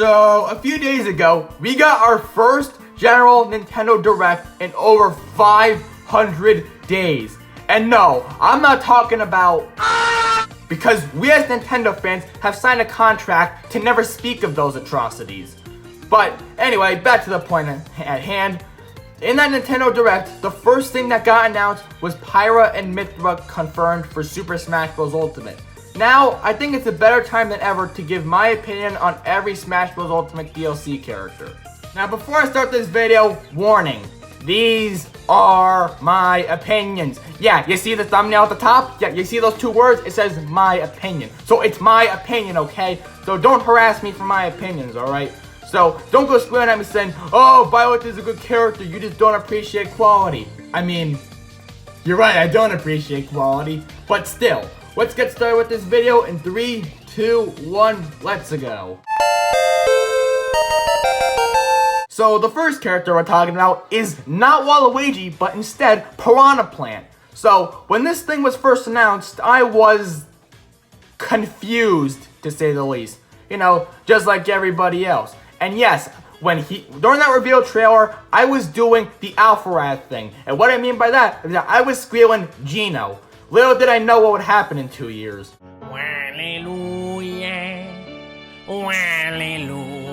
So, a few days ago, we got our first general Nintendo Direct in over 500 days. And no, I'm not talking about... because we as Nintendo fans have signed a contract to never speak of those atrocities. But anyway, back to the point at hand. In that Nintendo Direct, the first thing that got announced was Pyra and Mythra confirmed for Super Smash Bros. Ultimate. Now, I think it's a better time than ever to give my opinion on every Smash Bros. Ultimate DLC character. Now, before I start this video, warning. These are my opinions. Yeah, you see the thumbnail at the top? Yeah, you see those two words? It says my opinion. So it's my opinion, okay? So don't harass me for my opinions, alright? So don't go squealing at me saying, oh, Bye-Leth is a good character, you just don't appreciate quality. I mean, you're right, I don't appreciate quality, but still. Let's get started with this video in 3, 2, 1, let's go. So the first character we're talking about is not Waluigi, but instead Piranha Plant. So when this thing was first announced, I was confused, to say the least. You know, just like everybody else. And yes, during that reveal trailer, I was doing the Alpharad thing. And what I mean by that is that I was squealing Gino. Little did I know what would happen in 2 years. Hallelujah. Hallelujah.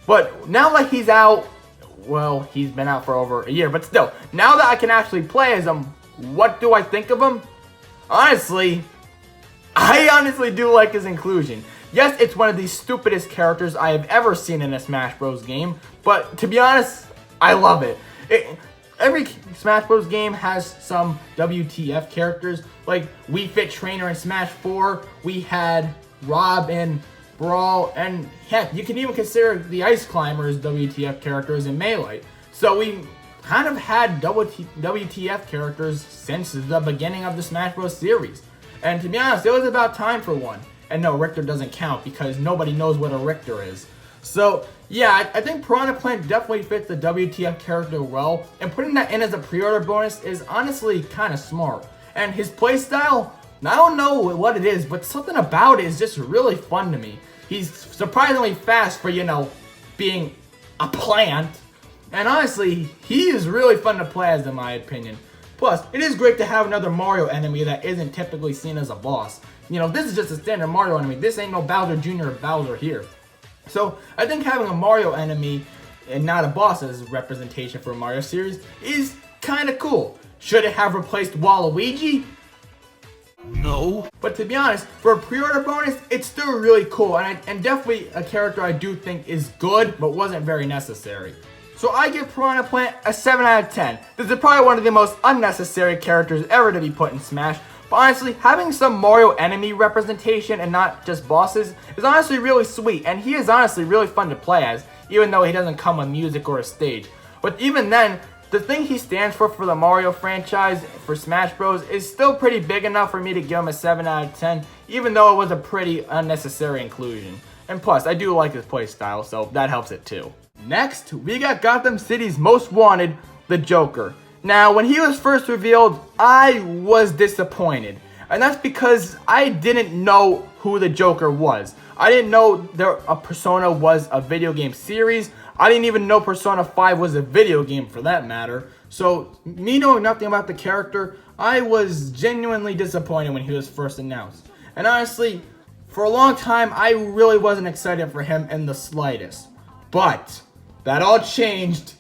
But now that he's out, well, he's been out for over a year, but still, now that I can actually play as him, what do I think of him? Honestly, I honestly do like his inclusion. Yes, it's one of the stupidest characters I have ever seen in a Smash Bros. Game, but to be honest, I love it. Every Smash Bros. Game has some WTF characters, like Wii Fit Trainer in Smash 4, we had Rob in Brawl, and heck, you can even consider the Ice Climbers WTF characters in Melee. So we kind of had WTF characters since the beginning of the Smash Bros. Series. And to be honest, it was about time for one. And no, Richter doesn't count because nobody knows what a Richter is. So, yeah, I think Piranha Plant definitely fits the WTF character well, and putting that in as a pre-order bonus is honestly kind of smart. And his playstyle, I don't know what it is, but something about it is just really fun to me. He's surprisingly fast for, you know, being a plant. And honestly, he is really fun to play as, in my opinion. Plus, it is great to have another Mario enemy that isn't typically seen as a boss. You know, this is just a standard Mario enemy. This ain't no Bowser Jr. or Bowser here. So, I think having a Mario enemy and not a boss as representation for a Mario series is kind of cool. Should it have replaced Waluigi? No. But to be honest, for a pre-order bonus, it's still really cool. And definitely a character I do think is good, but wasn't very necessary. So I give Piranha Plant a 7 out of 10. This is probably one of the most unnecessary characters ever to be put in Smash. But honestly, having some Mario enemy representation and not just bosses is honestly really sweet, and he is honestly really fun to play as, even though he doesn't come with music or a stage. But even then, the thing he stands for the Mario franchise for Smash Bros. Is still pretty big enough for me to give him a 7 out of 10, even though it was a pretty unnecessary inclusion. And plus, I do like his playstyle, so that helps it too. Next, we got Gotham City's most wanted, the Joker. Now, when he was first revealed, I was disappointed. And that's because I didn't know who the Joker was. I didn't know Persona was a video game series. I didn't even know Persona 5 was a video game for that matter. So, me knowing nothing about the character, I was genuinely disappointed when he was first announced. And honestly, for a long time, I really wasn't excited for him in the slightest. But, that all changed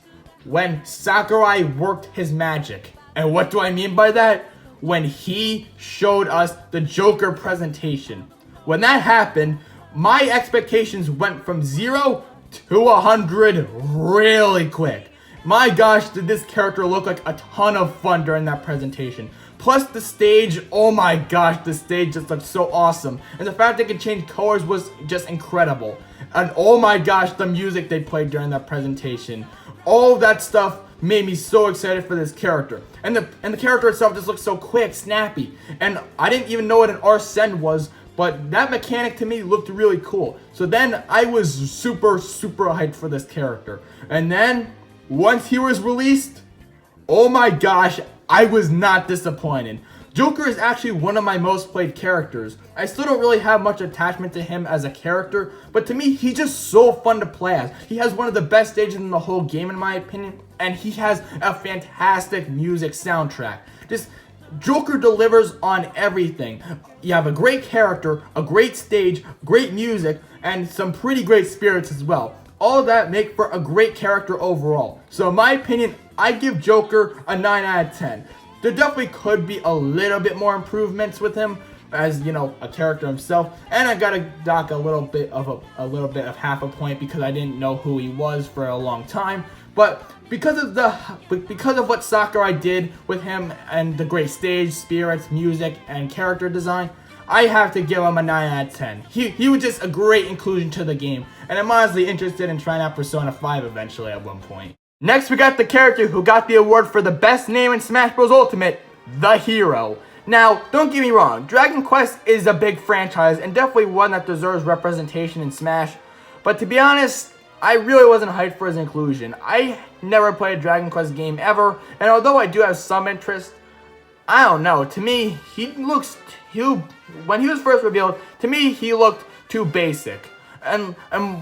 when Sakurai worked his magic. And what do I mean by that? When he showed us the Joker presentation. When that happened, my expectations went from 0 to 100 really quick. My gosh, did this character look like a ton of fun during that presentation. Plus the stage, oh my gosh, the stage just looked so awesome. And the fact they could change colors was just incredible. And oh my gosh, the music they played during that presentation. All of that stuff made me so excited for this character. And the character itself just looked so quick, snappy. And I didn't even know what an Arsene was, but that mechanic to me looked really cool. So then I was super hyped for this character. And then, once he was released, oh my gosh, I was not disappointed. Joker is actually one of my most played characters. I still don't really have much attachment to him as a character, but to me, he's just so fun to play as. He has one of the best stages in the whole game in my opinion, and he has a fantastic music soundtrack. Just Joker delivers on everything. You have a great character, a great stage, great music, and some pretty great spirits as well. All of that make for a great character overall. So in my opinion, I give Joker a 9 out of 10. There definitely could be a little bit more improvements with him as, you know, a character himself. And I gotta dock a little bit of half a point because I didn't know who he was for a long time. But because of what Sakurai did with him and the great stage, spirits, music, and character design, I have to give him a 9 out of 10. He was just a great inclusion to the game, and I'm honestly interested in trying out Persona 5 eventually at one point. Next, we got the character who got the award for the best name in Smash Bros. Ultimate, the Hero. Now, don't get me wrong, Dragon Quest is a big franchise and definitely one that deserves representation in Smash, but to be honest, I really wasn't hyped for his inclusion. I never played a Dragon Quest game ever, and although I do have some interest, I don't know, to me, when he was first revealed, to me, he looked too basic. And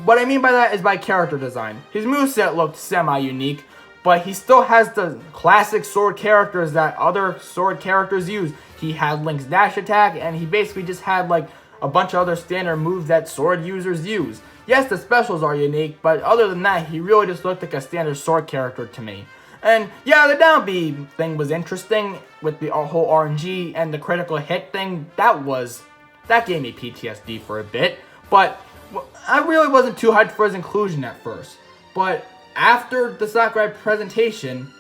what I mean by that is by character design. His moveset looked semi-unique, but he still has the classic sword characters that other sword characters use. He had Link's dash attack, and he basically just had like a bunch of other standard moves that sword users use. Yes, the specials are unique, but other than that, he really just looked like a standard sword character to me. And yeah, the down B thing was interesting with the whole RNG and the critical hit thing. That gave me PTSD for a bit, but I really wasn't too hyped for his inclusion at first. But after the Sakurai presentation,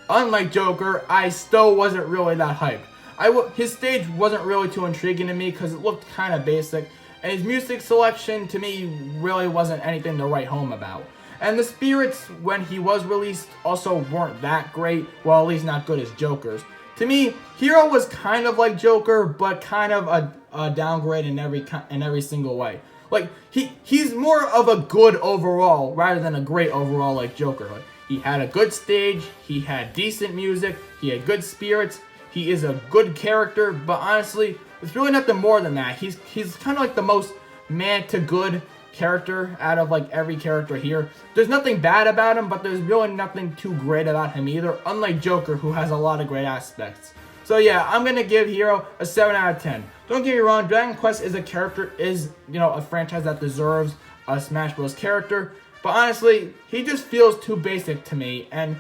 unlike Joker, I still wasn't really that hyped. His stage wasn't really too intriguing to me because it looked kind of basic, and his music selection to me really wasn't anything to write home about. And the spirits, when he was released, also weren't that great, well, at least not good as Joker's. To me, Hero was kind of like Joker, but kind of a downgrade in every single way. Like, he's more of a good overall rather than a great overall like Joker. Like, he had a good stage, he had decent music, he had good spirits, he is a good character, but honestly, it's really nothing more than that. He's kind of like the most man to good character out of like every character here. There's nothing bad about him, but there's really nothing too great about him either, unlike Joker, who has a lot of great aspects. So yeah, I'm gonna give Hero a 7 out of 10. Don't get me wrong, Dragon Quest is a franchise that deserves a Smash Bros. Character, but honestly, he just feels too basic to me, and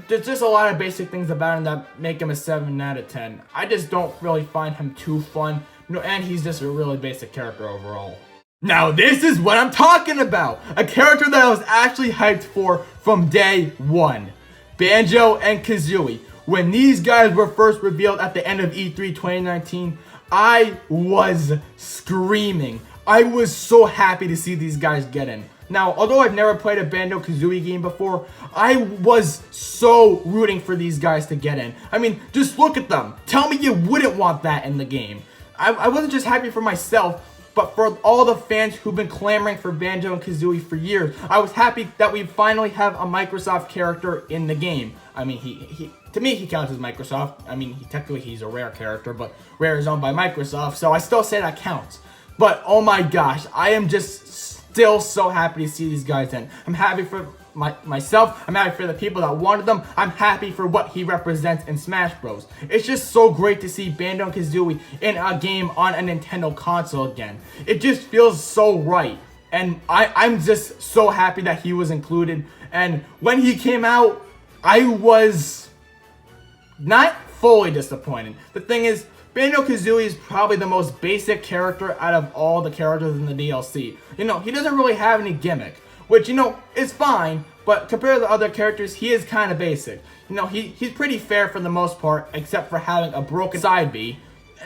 there's just a lot of basic things about him that make him a 7 out of 10. I just don't really find him too fun, and he's just a really basic character overall. Now this is what I'm talking about! A character that I was actually hyped for from day one. Banjo and Kazooie. When these guys were first revealed at the end of E3 2019, I was screaming. I was so happy to see these guys get in. Now, although I've never played a Banjo-Kazooie game before, I was so rooting for these guys to get in. I mean, just look at them. Tell me you wouldn't want that in the game. I wasn't just happy for myself, but for all the fans who've been clamoring for Banjo and Kazooie for years. I was happy that we finally have a Microsoft character in the game. I mean, to me, he counts as Microsoft. I mean, technically he's a Rare character, but Rare is owned by Microsoft, so I still say that counts. But oh my gosh, I am just still so happy to see these guys in. I'm happy for myself, I'm happy for the people that wanted them, I'm happy for what he represents in Smash Bros. It's just so great to see Banjo and Kazooie in a game on a Nintendo console again. It just feels so right, and I'm just so happy that he was included. And when he came out, I was not fully disappointed. The thing is, Banjo-Kazooie is probably the most basic character out of all the characters in the DLC. You know, he doesn't really have any gimmick, which, you know, is fine, but compared to the other characters, he is kind of basic. You know, he's pretty fair for the most part, except for having a broken side B.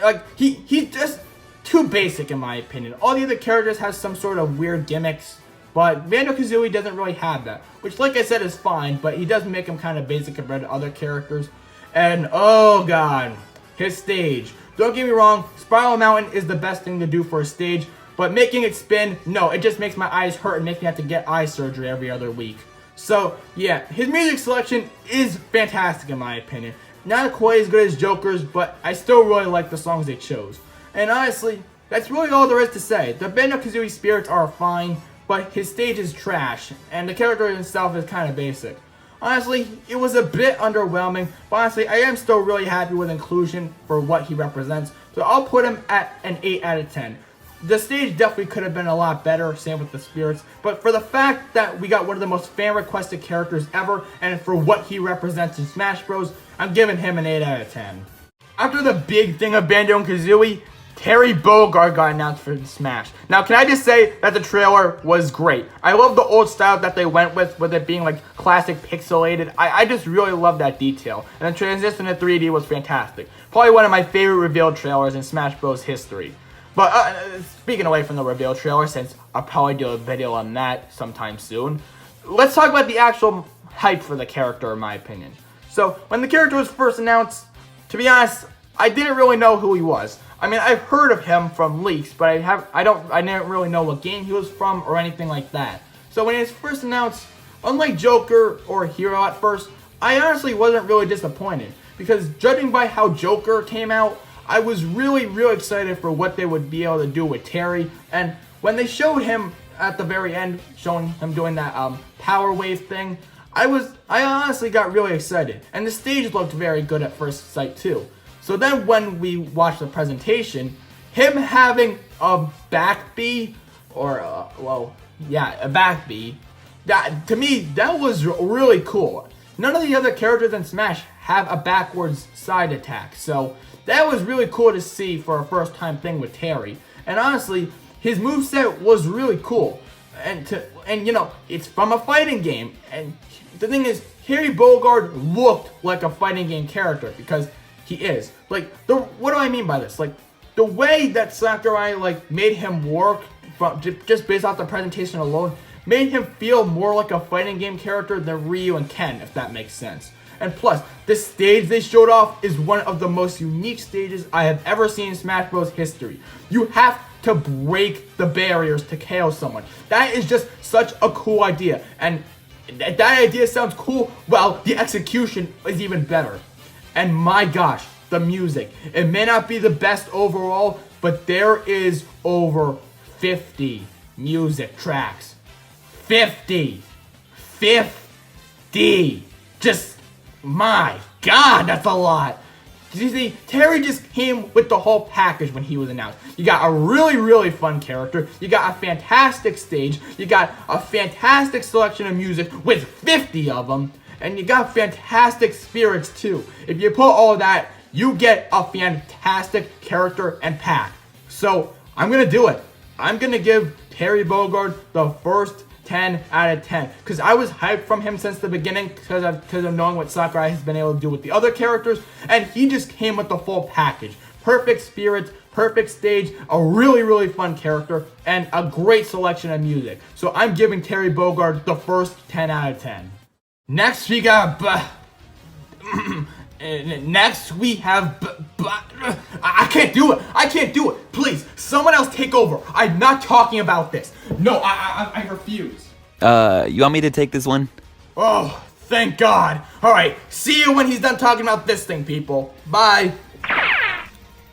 Like, he's just too basic in my opinion. All the other characters have some sort of weird gimmicks, but Banjo-Kazooie doesn't really have that, which, like I said, is fine, but he does make him kind of basic compared to other characters. And, oh god, his stage. Don't get me wrong, Spiral Mountain is the best thing to do for a stage, but making it spin, no, it just makes my eyes hurt and makes me have to get eye surgery every other week. So, yeah, his music selection is fantastic in my opinion. not quite as good as Joker's, but I still really like the songs they chose. And honestly, that's really all there is to say. The Banjo-Kazooie spirits are fine, but his stage is trash, and the character himself is kind of basic. Honestly, it was a bit underwhelming, but honestly, I am still really happy with inclusion for what he represents, so I'll put him at an 8 out of 10. The stage definitely could have been a lot better, same with the spirits, but for the fact that we got one of the most fan-requested characters ever, and for what he represents in Smash Bros., I'm giving him an 8 out of 10. After the big thing of Banjo and Kazooie, Terry Bogard got announced for Smash. Now, can I just say that the trailer was great? I love the old style that they went with it being like classic pixelated. I just really love that detail. And the transition to 3D was fantastic. Probably one of my favorite reveal trailers in Smash Bros. History. But speaking away from the reveal trailer, since I'll probably do a video on that sometime soon, let's talk about the actual hype for the character, in my opinion. So, when the character was first announced, to be honest, I didn't really know who he was. I mean, I've heard of him from leaks, but I didn't really know what game he was from or anything like that. So when he was first announced, unlike Joker or Hero at first, I honestly wasn't really disappointed. Because judging by how Joker came out, I was really excited for what they would be able to do with Terry. And when they showed him at the very end, showing him doing that power wave thing, I honestly got really excited. And the stage looked very good at first sight too. So then when we watched the presentation, him having a back B, or a back B, that to me, that was really cool. None of the other characters in Smash have a backwards side attack, so that was really cool to see for a first time thing with Terry. And honestly, his moveset was really cool. And you know, it's from a fighting game, and the thing is, Terry Bogard looked like a fighting game character, because he is. Like, what do I mean by this? Like, the way that Sakurai, made him work, just based off the presentation alone, made him feel more like a fighting game character than Ryu and Ken, if that makes sense. And plus, the stage they showed off is one of the most unique stages I have ever seen in Smash Bros. History. You have to break the barriers to KO someone. That is just such a cool idea. And that idea sounds cool, well, the execution is even better. And my gosh, the music. It may not be the best overall, but there is over 50 music tracks. 50! 50! Just, my God, that's a lot. You see, Terry just came with the whole package when he was announced. You got a really fun character. You got a fantastic stage. You got a fantastic selection of music with 50 of them. And you got fantastic spirits too. If you put all that, you get a fantastic character and pack. So, I'm going to do it. I'm going to give Terry Bogard the first 10 out of 10. Because I was hyped from him since the beginning because of knowing what Sakurai has been able to do with the other characters. And he just came with the full package. Perfect spirits, perfect stage, a really fun character, and a great selection of music. So I'm giving Terry Bogard the first 10 out of 10. Next we got I can't do it. Please, someone else take over. I'm not talking about this. No, I refuse. You want me to take this one? Oh, thank God. All right, see you when he's done talking about this thing, people. Bye.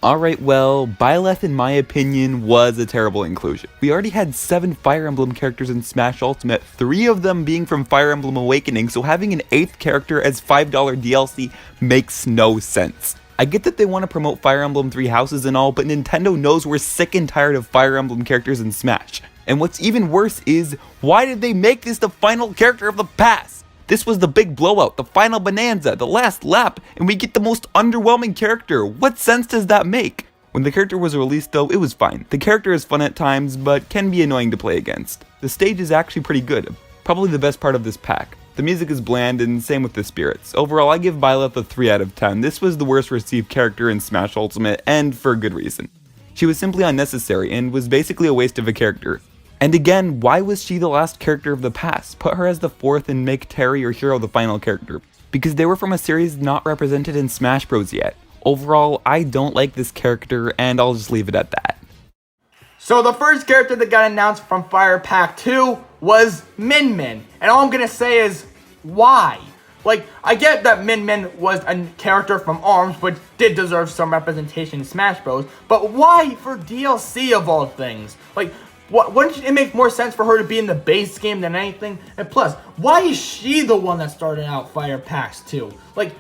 Alright, well, Bye-Leth, in my opinion, was a terrible inclusion. We already had 7 Fire Emblem characters in Smash Ultimate, 3 of them being from Fire Emblem Awakening, so having an 8th character as $5 DLC makes no sense. I get that they want to promote Fire Emblem 3 Houses and all, but Nintendo knows we're sick and tired of Fire Emblem characters in Smash. And what's even worse is, why did they make this the final character of the past? This was the big blowout, the final bonanza, the last lap, and we get the most underwhelming character. What sense does that make? When the character was released though, it was fine. The character is fun at times, but can be annoying to play against. The stage is actually pretty good, probably the best part of this pack. The music is bland, and same with the spirits. Overall, I give Bye-Leth a 3 out of 10. This was the worst received character in Smash Ultimate, and for good reason. She was simply unnecessary, and was basically a waste of a character. And again, why was she the last character of the past? Put her as the 4th and make Terry or Hero the final character. Because they were from a series not represented in Smash Bros. Yet. Overall, I don't like this character, and I'll just leave it at that. So the first character that got announced from Fire Pack 2 was Min Min. And all I'm going to say is, why? Like, I get that Min Min was a character from ARMS, but did deserve some representation in Smash Bros. But why for DLC of all things? Like, wouldn't it make more sense for her to be in the base game than anything? And plus, why is she the one that started out Fighter Packs 2? Like,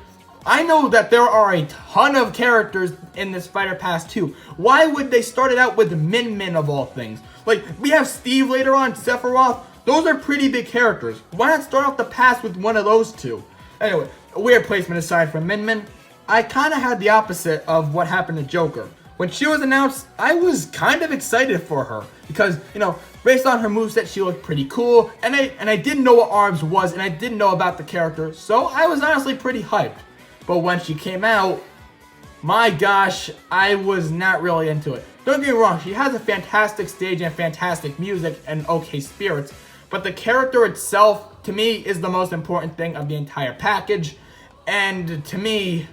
I know that there are a ton of characters in this Fighter Pass 2. Why would they start it out with Min Min of all things? Like, we have Steve later on, Sephiroth. Those are pretty big characters. Why not start off the pass with one of those two? Anyway, a weird placement aside from Min Min, I kind of had the opposite of what happened to Joker. When she was announced, I was kind of excited for her because, you know, based on her moveset, she looked pretty cool, and I didn't know what ARMS was, and I didn't know about the character, so I was honestly pretty hyped. But when she came out, my gosh, I was not really into it. Don't get me wrong, she has a fantastic stage and fantastic music and okay spirits, but the character itself, to me, is the most important thing of the entire package, and to me,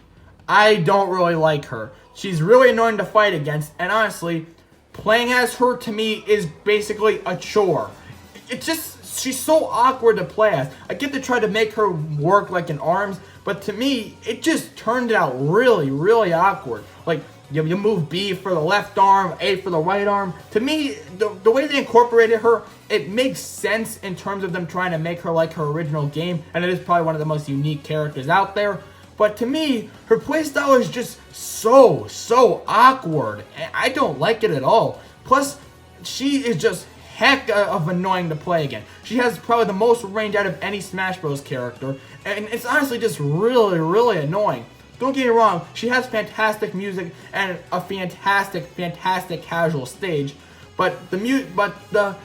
I don't really like her. She's really annoying to fight against, and honestly, playing as her to me is basically a chore. She's so awkward to play as. I get to try to make her work like in ARMS, but to me, it just turned out really, really awkward. Like, you move B for the left arm, A for the right arm. To me, the way they incorporated her, it makes sense in terms of them trying to make her like her original game, and it is probably one of the most unique characters out there. But to me, her playstyle is just so awkward, and I don't like it at all. Plus, she is just heck of annoying to play again. She has probably the most range out of any Smash Bros. Character, and it's honestly just really, really annoying. Don't get me wrong, she has fantastic music and a fantastic casual stage, but the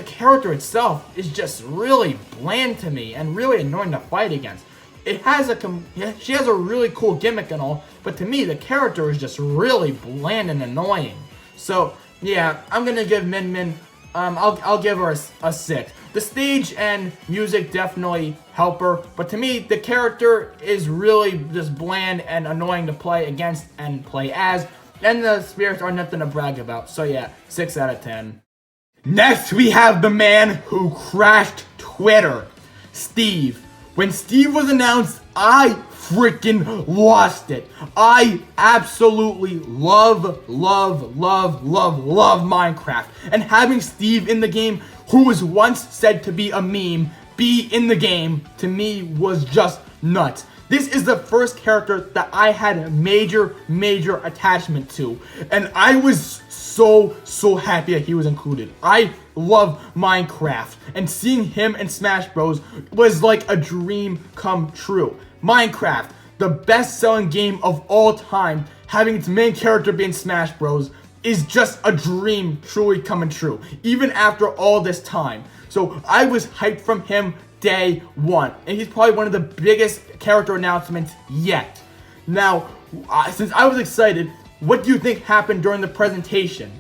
character itself is just really bland to me and really annoying to fight against. She has a really cool gimmick and all, but to me the character is just really bland and annoying. So yeah, I'm gonna give Min Min. I'll give her a 6. The stage and music definitely help her, but to me, the character is really just bland and annoying to play against and play as, and the spirits are nothing to brag about. So yeah, 6 out of 10. Next, we have the man who crashed Twitter, Steve. When Steve was announced, I freaking lost it. I absolutely love Minecraft. And having Steve in the game, who was once said to be a meme, be in the game, to me was just nuts. This is the first character that I had a major attachment to. And I was so happy that he was included. I love Minecraft, and seeing him in Smash Bros was like a dream come true. Minecraft, the best-selling game of all time, having its main character be in Smash Bros is just a dream truly coming true, even after all this time. So I was hyped from him day one, and he's probably one of the biggest character announcements yet. Now, since I was excited, what do you think happened during the presentation?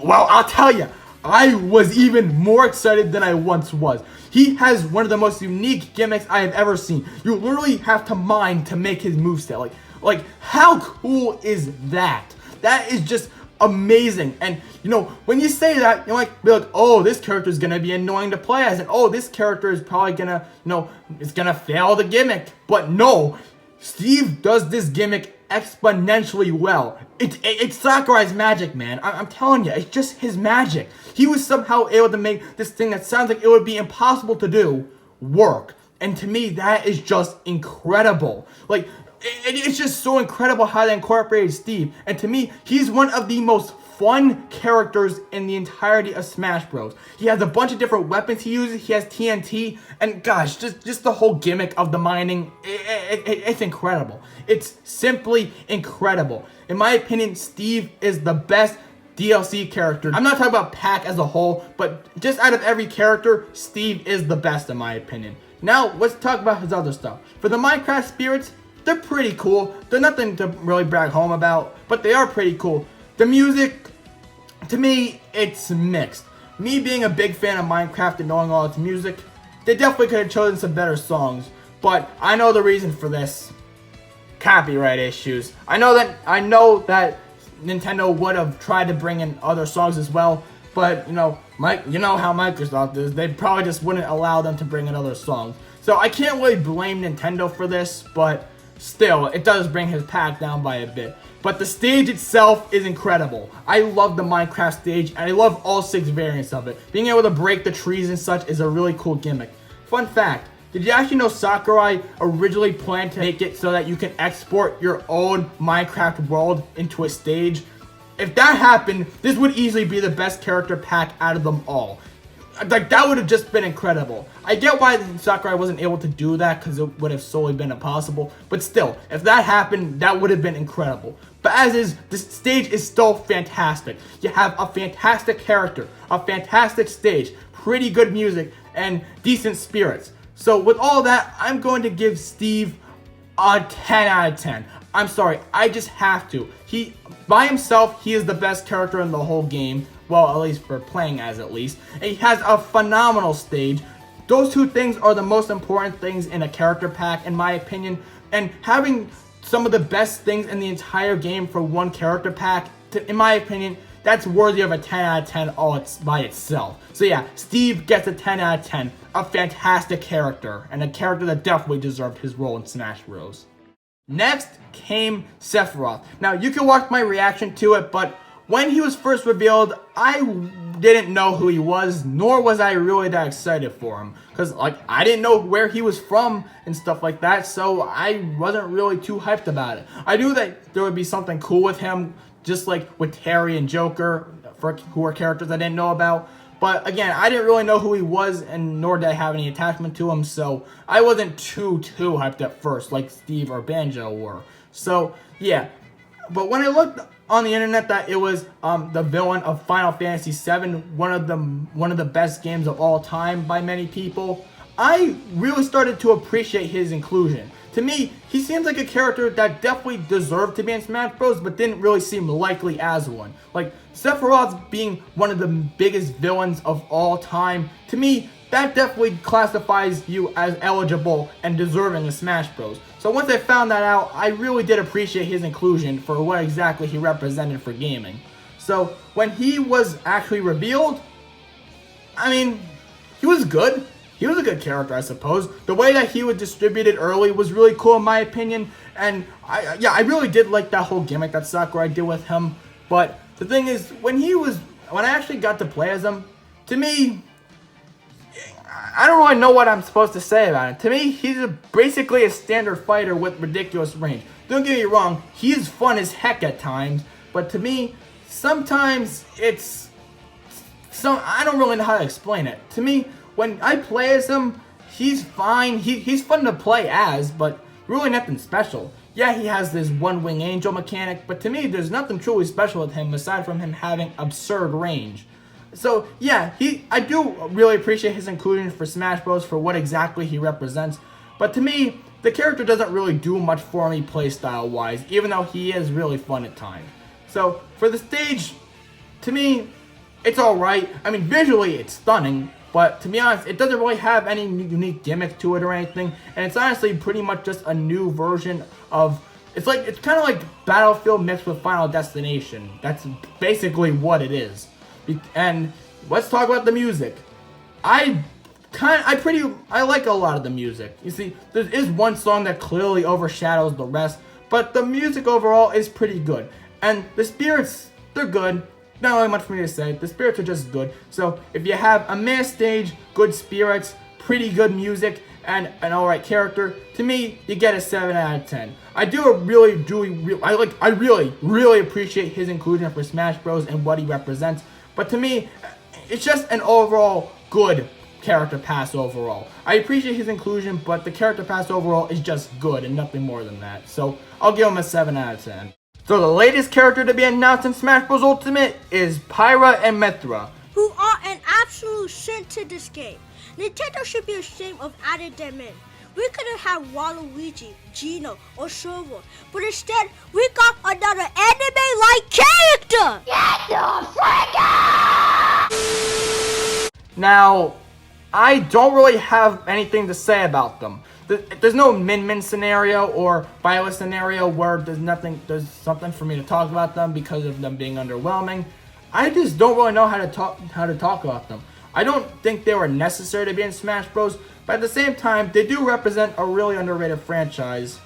Well, I'll tell you, I was even more excited than I once was. He has one of the most unique gimmicks I have ever seen. You literally have to mine to make his moveset. Like, how cool is that? That is just amazing. And, you know, when you say that, you're like, be like, oh, this character is going to be annoying to play as, and oh, this character is probably going to, you know, it's going to fail the gimmick. But no, Steve does this gimmick exponentially well. It's Sakurai's magic, man. I'm telling you, it's just his magic. He was somehow able to make this thing that sounds like it would be impossible to do work. And to me, that is just incredible. Like, it's just so incredible how they incorporated Steve. And to me, he's one of the most fun characters in the entirety of Smash Bros. He has a bunch of different weapons he uses. He has TNT. And gosh, just the whole gimmick of the mining, it's incredible. It's simply incredible. In my opinion, Steve is the best DLC character. I'm not talking about pack as a whole, but just out of every character, Steve is the best in my opinion. Now, let's talk about his other stuff. For the Minecraft spirits, they're pretty cool. They're nothing to really brag home about, but they are pretty cool. The music, to me, it's mixed. Me being a big fan of Minecraft and knowing all its music, they definitely could have chosen some better songs, but I know the reason for this. Copyright issues. I know that Nintendo would have tried to bring in other songs as well, but you know how Microsoft is. They probably just wouldn't allow them to bring in other songs. So I can't really blame Nintendo for this, but still, it does bring his pack down by a bit. But the stage itself is incredible. I love the Minecraft stage, and I love all 6 variants of it. Being able to break the trees and such is a really cool gimmick. Fun fact, did you actually know Sakurai originally planned to make it so that you can export your own Minecraft world into a stage? If that happened, this would easily be the best character pack out of them all. Like, that would have just been incredible. I get why Sakurai wasn't able to do that, because it would have solely been impossible. But still, if that happened, that would have been incredible. But as is, the stage is still fantastic. You have a fantastic character, a fantastic stage, pretty good music, and decent spirits. So with all that, I'm going to give Steve a 10 out of 10. I'm sorry, I just have to. By himself, he is the best character in the whole game. Well, at least for playing as, at least. And he has a phenomenal stage. Those 2 things are the most important things in a character pack, in my opinion. And having some of the best things in the entire game for one character pack, in my opinion, that's worthy of a 10 out of 10 all by itself. So yeah, Steve gets a 10 out of 10. A fantastic character, and a character that definitely deserved his role in Smash Bros. Next came Sephiroth. Now, you can watch my reaction to it, but when he was first revealed, I didn't know who he was, nor was I really that excited for him. Because, like, I didn't know where he was from and stuff like that, so I wasn't really too hyped about it. I knew that there would be something cool with him, just like with Terry and Joker, who are characters I didn't know about. But again, I didn't really know who he was, and nor did I have any attachment to him, so I wasn't too hyped at first, like Steve or Banjo were. So, yeah. But when I looked on the internet that it was the villain of Final Fantasy VII, one of the best games of all time by many people, I really started to appreciate his inclusion. To me, he seems like a character that definitely deserved to be in Smash Bros, but didn't really seem likely as one. Like, Sephiroth being one of the biggest villains of all time, to me, that definitely classifies you as eligible and deserving of Smash Bros. So once I found that out, I really did appreciate his inclusion for what exactly he represented for gaming. So when he was actually revealed, I mean, he was good. He was a good character, I suppose. The way that he was distributed early was really cool in my opinion. And I really did like that whole gimmick that Sakurai did with him. But the thing is, when I actually got to play as him, to me, I don't really know what I'm supposed to say about it. To me, he's basically a standard fighter with ridiculous range. Don't get me wrong, he is fun as heck at times. But to me, sometimes I don't really know how to explain it. To me, when I play as him, he's fine. He's fun to play as, but really nothing special. Yeah, he has this one-wing angel mechanic, but to me, there's nothing truly special with him aside from him having absurd range. So yeah, I do really appreciate his inclusion for Smash Bros. For what exactly he represents. But to me, the character doesn't really do much for me playstyle-wise, even though he is really fun at times. So for the stage, to me, it's alright. I mean, visually, it's stunning. But to be honest, it doesn't really have any unique gimmick to it or anything. And it's honestly pretty much just a new version of... It's kind of like Battlefield mixed with Final Destination. That's basically what it is. And let's talk about the music. I like a lot of the music. You see, there is one song that clearly overshadows the rest. But the music overall is pretty good. And the spirits, they're good. Not really much for me to say. The spirits are just good. So if you have a meh stage, good spirits, pretty good music, and an alright character, to me, you get a 7 out of 10. I really appreciate his inclusion for Smash Bros. And what he represents. But to me, it's just an overall good character pass overall. I appreciate his inclusion, but the character pass overall is just good and nothing more than that. So I'll give him a 7 out of 10. So the latest character to be announced in Smash Bros. Ultimate is Pyra Mythra, who are an absolute sin to this game. Nintendo should be ashamed of adding them in. We could have had Waluigi, Gino, or Servo, but instead we got another anime-like character! Get the frick out! Now, I don't really have anything to say about them. There's no Min scenario or Bye-Leth scenario where there's something for me to talk about them because of them being underwhelming. I just don't really know how to talk about them. I don't think they were necessary to be in Smash Bros, But at the same time, they do represent a really underrated franchise.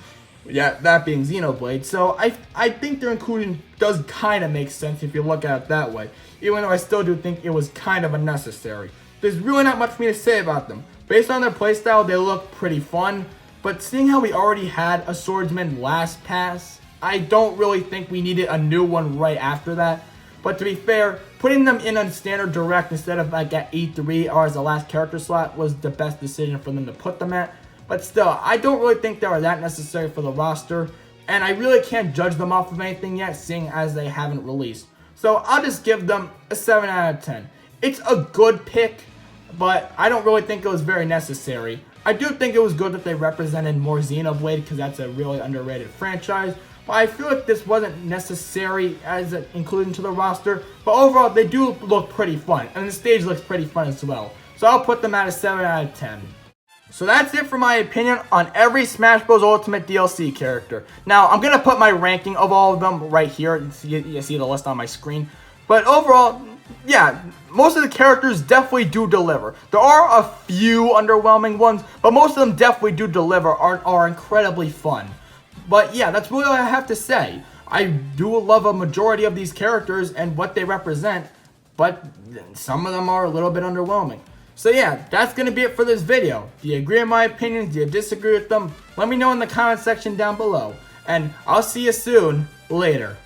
Yeah, that being Xenoblade. So I think their inclusion does kind of make sense if you look at it that way. Even though I still do think it was kind of unnecessary. There's really not much for me to say about them. Based on their playstyle, they look pretty fun. But seeing how we already had a swordsman last pass, I don't really think we needed a new one right after that. But to be fair, putting them in on standard direct instead of like at E3 or as the last character slot was the best decision for them to put them at. But still, I don't really think they are that necessary for the roster. And I really can't judge them off of anything yet, seeing as they haven't released. So I'll just give them a 7 out of 10. It's a good pick, but I don't really think it was very necessary. I do think it was good that they represented more Xenoblade because that's a really underrated franchise. But I feel like this wasn't necessary as an inclusion to the roster. But overall, they do look pretty fun. And the stage looks pretty fun as well. So I'll put them at a 7 out of 10. So that's it for my opinion on every Smash Bros. Ultimate DLC character. Now, I'm going to put my ranking of all of them right here. You see the list on my screen. But overall, yeah, most of the characters definitely do deliver. There are a few underwhelming ones, but most of them definitely do deliver, are incredibly fun. But yeah, that's really all I have to say. I do love a majority of these characters and what they represent, but some of them are a little bit underwhelming. So yeah, that's going to be it for this video. Do you agree with my opinions? Do you disagree with them? Let me know in the comment section down below. And I'll see you soon. Later.